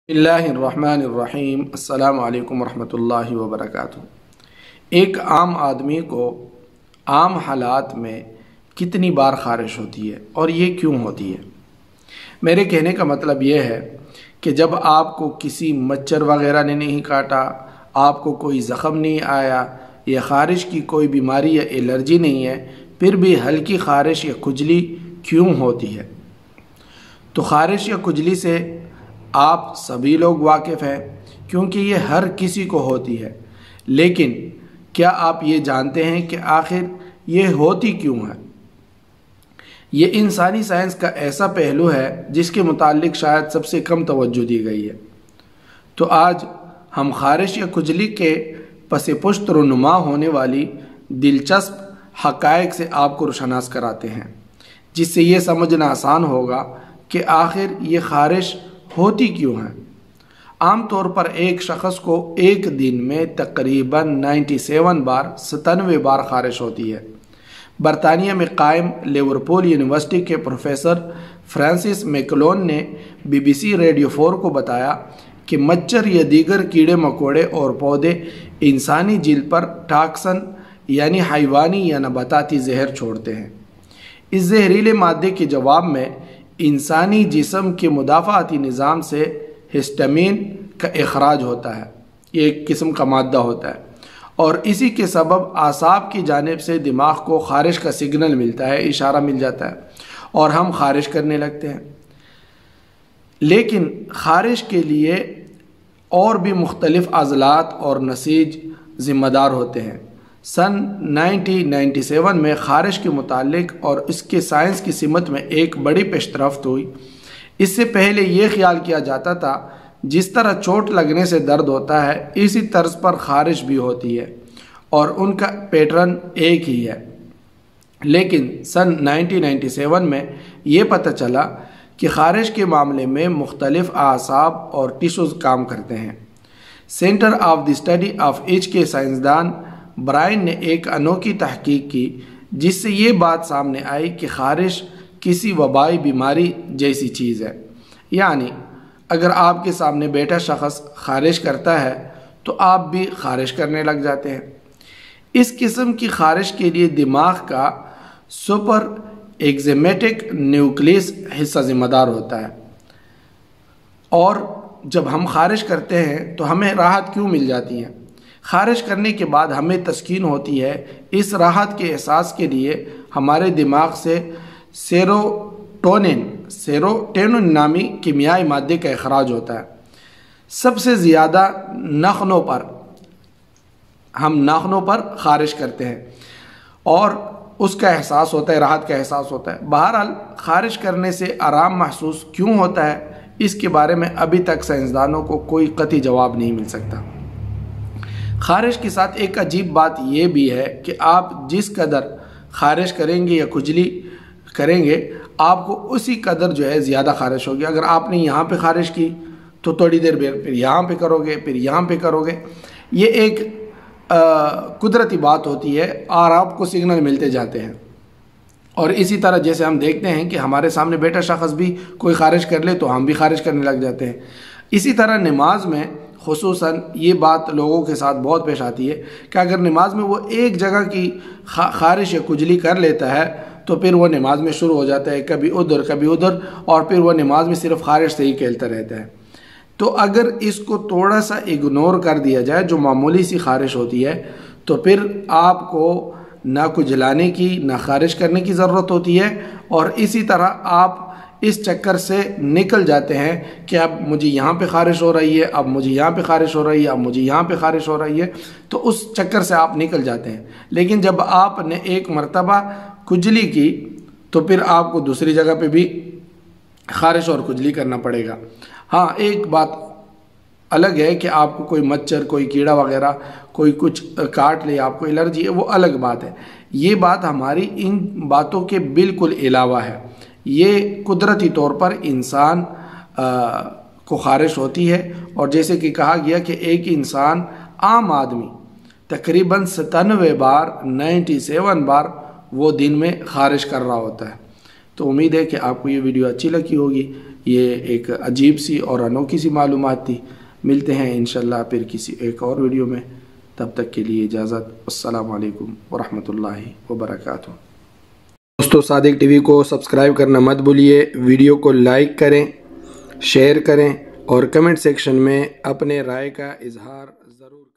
بسم اللہ الرحمن الرحیم۔ السلام علیکم ورحمۃ اللہ وبرکاتہ۔ ایک عام آدمی کو عام حالات میں کتنی بار خارش ہوتی ہے اور یہ کیوں ہوتی ہے؟ میرے کہنے کا مطلب یہ ہے کہ جب آپ کو کسی مچھر وغیرہ نے نہیں کاٹا، آپ کو کوئی زخم نہیں آیا یا خارش کی کوئی بیماری یا الرجی نہیں ہے، پھر بھی ہلکی خارش یا کجھلی کیوں ہوتی ہے؟ تو خارش یا کجھلی سے آپ سبھی لوگ واقف ہیں کیونکہ یہ ہر کسی کو ہوتی ہے، لیکن کیا آپ یہ جانتے ہیں کہ آخر یہ ہوتی کیوں ہے؟ یہ انسانی سائنس کا ایسا پہلو ہے جس کے متعلق شاید سب سے کم توجہ دی گئی ہے۔ تو آج ہم خارش یا کجھلی کے پس پشت رونما ہونے والی دلچسپ حقائق سے آپ کو روشناس کراتے ہیں، جس سے یہ سمجھنا آسان ہوگا کہ آخر یہ خارش ہوتی کیوں ہے۔ عام طور پر ایک شخص کو ایک دن میں تقریباً 97 بار خارش ہوتی ہے۔ برطانیہ میں قائم لیورپول یونیورسٹی کے پروفیسر فرانسس میکلون نے BBC ریڈیو 4 کو بتایا کہ مچھر یا دیگر کیڑے مکوڑے اور پودے انسانی جلد پر ٹاکسن یعنی حیوانی یا نباتاتی زہر چھوڑتے ہیں۔ اس زہریلے مادے کے جواب میں انسانی جسم کے مدافعاتی نظام سے ہسٹامین کا اخراج ہوتا ہے، یہ ایک قسم کا مادہ ہوتا ہے، اور اسی کے سبب اعصاب کی جانب سے دماغ کو خارش کا سگنل ملتا ہے، اشارہ مل جاتا ہے اور ہم خارش کرنے لگتے ہیں۔ لیکن خارش کے لیے اور بھی مختلف عضلات اور نسیج ذمہ دار ہوتے ہیں۔ سن 1997 میں خارش کے متعلق اور اس کے سائنس کی سمت میں ایک بڑی پیش رفت ہوئی۔ اس سے پہلے یہ خیال کیا جاتا تھا جس طرح چوٹ لگنے سے درد ہوتا ہے اسی طرز پر خارش بھی ہوتی ہے اور ان کا پیٹرن ایک ہی ہے، لیکن سن 1997 میں یہ پتہ چلا کہ خارش کے معاملے میں مختلف اعصاب اور ٹیشوز کام کرتے ہیں۔ Centre of the study of age کے سائنسدان برائن نے ایک انوکھی تحقیق کی جس سے یہ بات سامنے آئی کہ خارش کسی وبائی بیماری جیسی چیز ہے، یعنی اگر آپ کے سامنے بیٹھا شخص خارش کرتا ہے تو آپ بھی خارش کرنے لگ جاتے ہیں۔ اس قسم کی خارش کے لیے دماغ کا سپر ایگزیمیٹک نیوکلیس حصہ ذمہ دار ہوتا ہے، اور جب ہم خارش کرتے ہیں تو ہمیں راحت کیوں مل جاتی ہے؟ خارش کرنے کے بعد ہمیں تسکین ہوتی ہے۔ اس راحت کے احساس کے لیے ہمارے دماغ سے سیروٹونن نامی کیمیائی مادے کا اخراج ہوتا ہے۔ سب سے زیادہ ہم ناخنوں پر خارش کرتے ہیں اور اس کا احساس ہوتا ہے، راحت کا احساس ہوتا ہے۔ بہرحال خارش کرنے سے آرام محسوس کیوں ہوتا ہے، اس کے بارے میں ابھی تک سائنسدانوں کو کوئی قطعی جواب نہیں مل سکتا۔ خارش کے ساتھ ایک عجیب بات یہ بھی ہے کہ آپ جس قدر خارش کریں گے یا کجھلی کریں گے، آپ کو اسی قدر زیادہ خارش ہوگی۔ اگر آپ نے یہاں پہ خارش کی تو تھوڑی دیر پھر یہاں پہ کرو گے، پھر یہاں پہ کرو گے۔ یہ ایک قدرتی بات ہوتی ہے اور آپ کو سگنل ملتے جاتے ہیں۔ اور اسی طرح جیسے ہم دیکھتے ہیں کہ ہمارے سامنے بیٹھا شخص بھی کوئی خارش کر لے تو ہم بھی خارش کرنے لگ جاتے ہیں۔ اسی طرح نماز میں خصوصاً یہ بات لوگوں کے ساتھ بہت پیش آتی ہے کہ اگر نماز میں وہ ایک جگہ کی خارش یا کجھلی کر لیتا ہے تو پھر وہ نماز میں شروع ہو جاتا ہے، کبھی ادھر، اور پھر وہ نماز میں صرف خارش سے ہی کھیلتا رہتا ہے۔ تو اگر اس کو تھوڑا سا اگنور کر دیا جائے، جو معمولی سی خارش ہوتی ہے، تو پھر آپ کو نہ کجھلانے کی نہ خارش کرنے کی ضرورت ہوتی ہے، اور اسی طرح آپ اس چکر سے نکل جاتے ہیں کہ اب مجھے یہاں پہ خارش ہو رہی ہے، اب مجھے یہاں پہ خارش ہو رہی ہے، اب مجھے یہاں پہ خارش ہو رہی ہے، تو اس چکر سے آپ نکل جاتے ہیں۔ لیکن جب آپ نے ایک مرتبہ کجھلی کی تو پھر آپ کو دوسری جگہ پہ بھی خارش اور کجھلی کرنا پڑے گا۔ ہاں، ایک بات الگ ہے کہ آپ کو کوئی مچھر، کوئی کیڑا وغیرہ کوئی کچھ کاٹ لے، آپ کو الرجی ہے، وہ الگ بات ہے۔ یہ بات ہماری ان باتوں کے بالکل علاوہ ہے۔ یہ قدرتی طور پر انسان کو خارش ہوتی ہے، اور جیسے کہ کہا گیا کہ ایک انسان عام آدمی تقریباً 97 بار وہ دن میں خارش کر رہا ہوتا ہے۔ تو امید ہے کہ آپ کو یہ ویڈیو اچھی لگی ہوگی۔ یہ ایک عجیب سی اور انوکھی سی معلومات تھی۔ ملتے ہیں انشاءاللہ پھر کسی ایک اور ویڈیو میں، تب تک کے لیے اجازت۔ السلام علیکم ورحمۃ اللہ وبرکاتہ۔ دوستو، صادق ٹی وی کو سبسکرائب کرنا مت بھولیے، ویڈیو کو لائک کریں، شیئر کریں اور کمنٹ سیکشن میں اپنے رائے کا اظہار ضرور کریں۔